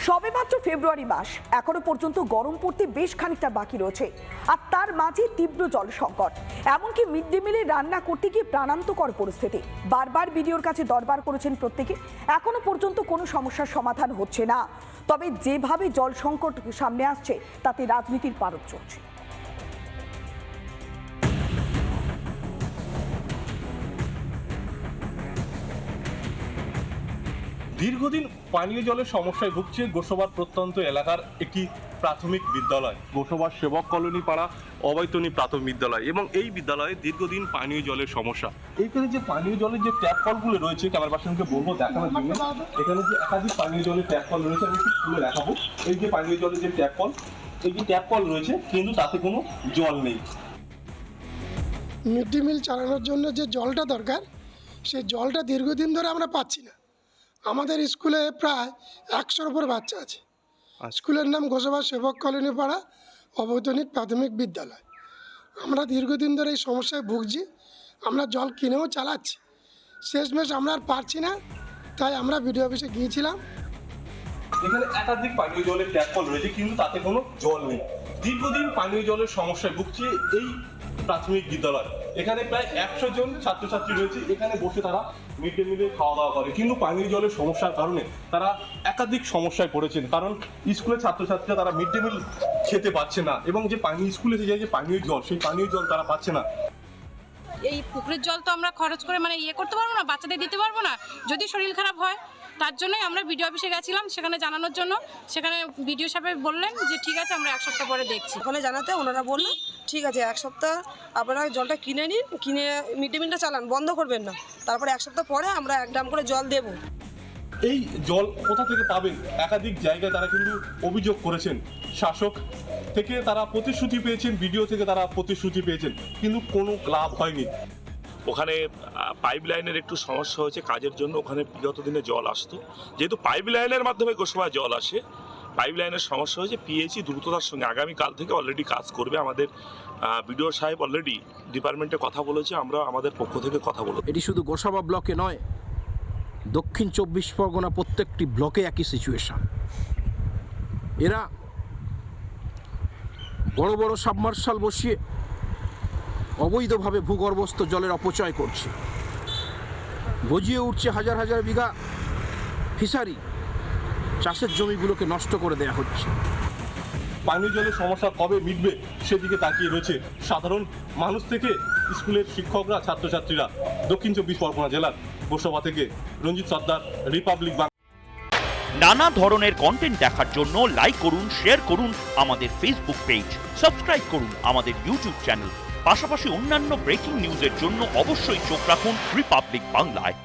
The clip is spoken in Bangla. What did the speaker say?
সবেমাত্র ফেব্রুয়ারি মাস, এখনো পর্যন্ত গরম পড়তে বেশ খানিকটা বাকি রয়েছে, আর তার মাঝে তীব্র জল সংকট। এমনকি মিড ডে মিলে রান্না করতে গিয়ে প্রাণান্তকর পরিস্থিতি। বারবার বিডিওর কাছে দরবার করেছেন প্রত্যেকে, এখনো পর্যন্ত কোনো সমস্যার সমাধান হচ্ছে না। তবে যেভাবে জল সংকট সামনে আসছে তাতে রাজনীতির পারদ চলছে। দীর্ঘদিন পানীয় জলের সমস্যায় ভুগছে গোসাবার প্রত্যন্ত এলাকার একটি প্রাথমিক বিদ্যালয়, গোসাবার সেবক কলোনি পাড়া অবৈতনী প্রাথমিক বিদ্যালয়। এবং এই বিদ্যালয়ে দীর্ঘদিন পানীয় জলের সমস্যা। এইখানে যে পানীয় জলের যে ট্যাপ কলগুলো রয়েছে, ক্যামেরা পার্সনকে বলবো দেখানোর জন্য। এখানে যে একাধিক পানীয় জলের ট্যাপ কল রয়েছে, আমি একটু খুলে দেখাবো। এই যে পানীয় জলের যে ট্যাপ কল, এই যে ট্যাপ কল রয়েছে, কিন্তু তাতে কোনো জল নেই। মিড ডে মিল চালানোর জন্য যে জলটা দরকার, সেই জলটা দীর্ঘদিন ধরে আমরা পাচ্ছি না। আমাদের স্কুলে প্রায় 100-র উপর বাচ্চা আছে। স্কুলের নাম গোসাবা সেবক কলোনি পাড়া অবৈতনিক প্রাথমিক বিদ্যালয়। আমরা দীর্ঘদিন ধরে এই সমস্যায় ভুগছি। আমরা জল কিনেও চালাচ্ছি, শেষমেশ আমরা আর পারছি না, তাই আমরা বিডিও অফিসে গিয়েছিলাম। এখানে একাধিক পানীয় জলের ট্যাপ কল রয়েছে, কিন্তু তাতে কোনো জল নেই। দীর্ঘদিন পানীয় জলের সমস্যায় ভুগছে এই প্রাথমিক বিদ্যালয়। এখানে প্রায় 100 জন ছাত্রছাত্রী রয়েছে, এখানে বসে তারা মিড ডে মিলে খাওয়া দাওয়া করে। কিন্তু পানীয় জলের সমস্যার কারণে তারা একাধিক সমস্যায় পড়েছেন, কারণ স্কুলের ছাত্রছাত্রীরা তারা মিড ডে মিল খেতে পাচ্ছে না, এবং যে স্কুলে যে পানীয় জল, সেই পানীয় জল তারা পাচ্ছে না। এই পুকুরের জল তো আমরা খরচ করে করতে পারবো না, বাচ্চাদের দিতে পারবো না যদি শরীর খারাপ হয়। তার জন্যই আমরা বিডিও অফিসে গেছিলাম সেখানে জানানোর জন্য। সেখানে বিডিও সাহেব বললেন যে ঠিক আছে, আমরা 1 সপ্তাহ পরে দেখছি। ওখানে জানাতে ওনারা বললেন ঠিক আছে 1 সপ্তাহ আপনারা জলটা কিনে নিন, কিনে মিড ডে মিলটা চালান, বন্ধ করবেন না। তারপরে 1 সপ্তাহ পরে আমরা 1 ড্রাম করে জল দেবো। এই জল কোথা থেকে পাবেন? একাধিক জায়গায় তারা কিন্তু অভিযোগ করেছেন। শাসক থেকে তারা প্রতিশ্রুতি পেয়েছেন, ভিডিও থেকে তারা প্রতিশ্রুতি পেয়েছেন, কিন্তু কোনো লাভ হয়নি। ওখানে পাইপ লাইনের একটু সমস্যা হয়েছে কাজের জন্য। ওখানে বিগত দিনে জল আসতো, যেহেতু পাইপ লাইনের মাধ্যমে গোসাবায় জল আসে, পাইপ লাইনের সমস্যা হয়েছে। পিএইচই দ্রুততার সঙ্গে আগামীকাল থেকে অলরেডি কাজ করবে। আমাদের বিডিও সাহেব অলরেডি ডিপার্টমেন্টে কথা বলেছে, আমরা আমাদের পক্ষ থেকে কথা বলব। এটি শুধু গোসাবা ব্লকে নয়, দক্ষিণ 24 পরগনা প্রত্যেকটি ব্লকে একই সিচুয়েশন। এরা বড় বড় সাবমার্শাল বসিয়ে অবৈধভাবে ভূগর্ভস্থ জলের অপচয় করছে। গজিয়ে উঠছে হাজার হাজার বিঘা ফিশারি, চাষের জমিগুলোকে নষ্ট করে দেওয়া হচ্ছে। পানীয় জলের সমস্যা কবে মিটবে সেদিকে তাকিয়ে রয়েছে সাধারণ মানুষ থেকে স্কুলের শিক্ষকরা, ছাত্রছাত্রীরা। দক্ষিণ 24 পরগনা জেলার গোসাবা থেকে রঞ্জিত সর্দার, রিপাবলিক বাংলা। নানা ধরনের কন্টেন্ট দেখার জন্য লাইক করুন, শেয়ার করুন আমাদের ফেসবুক পেজ, সাবস্ক্রাইব করুন আমাদের ইউটিউব চ্যানেল। পাশাপাশি অন্যান্য ব্রেকিং নিউজের জন্য অবশ্যই চোখ রাখুন রিপাবলিক বাংলায়।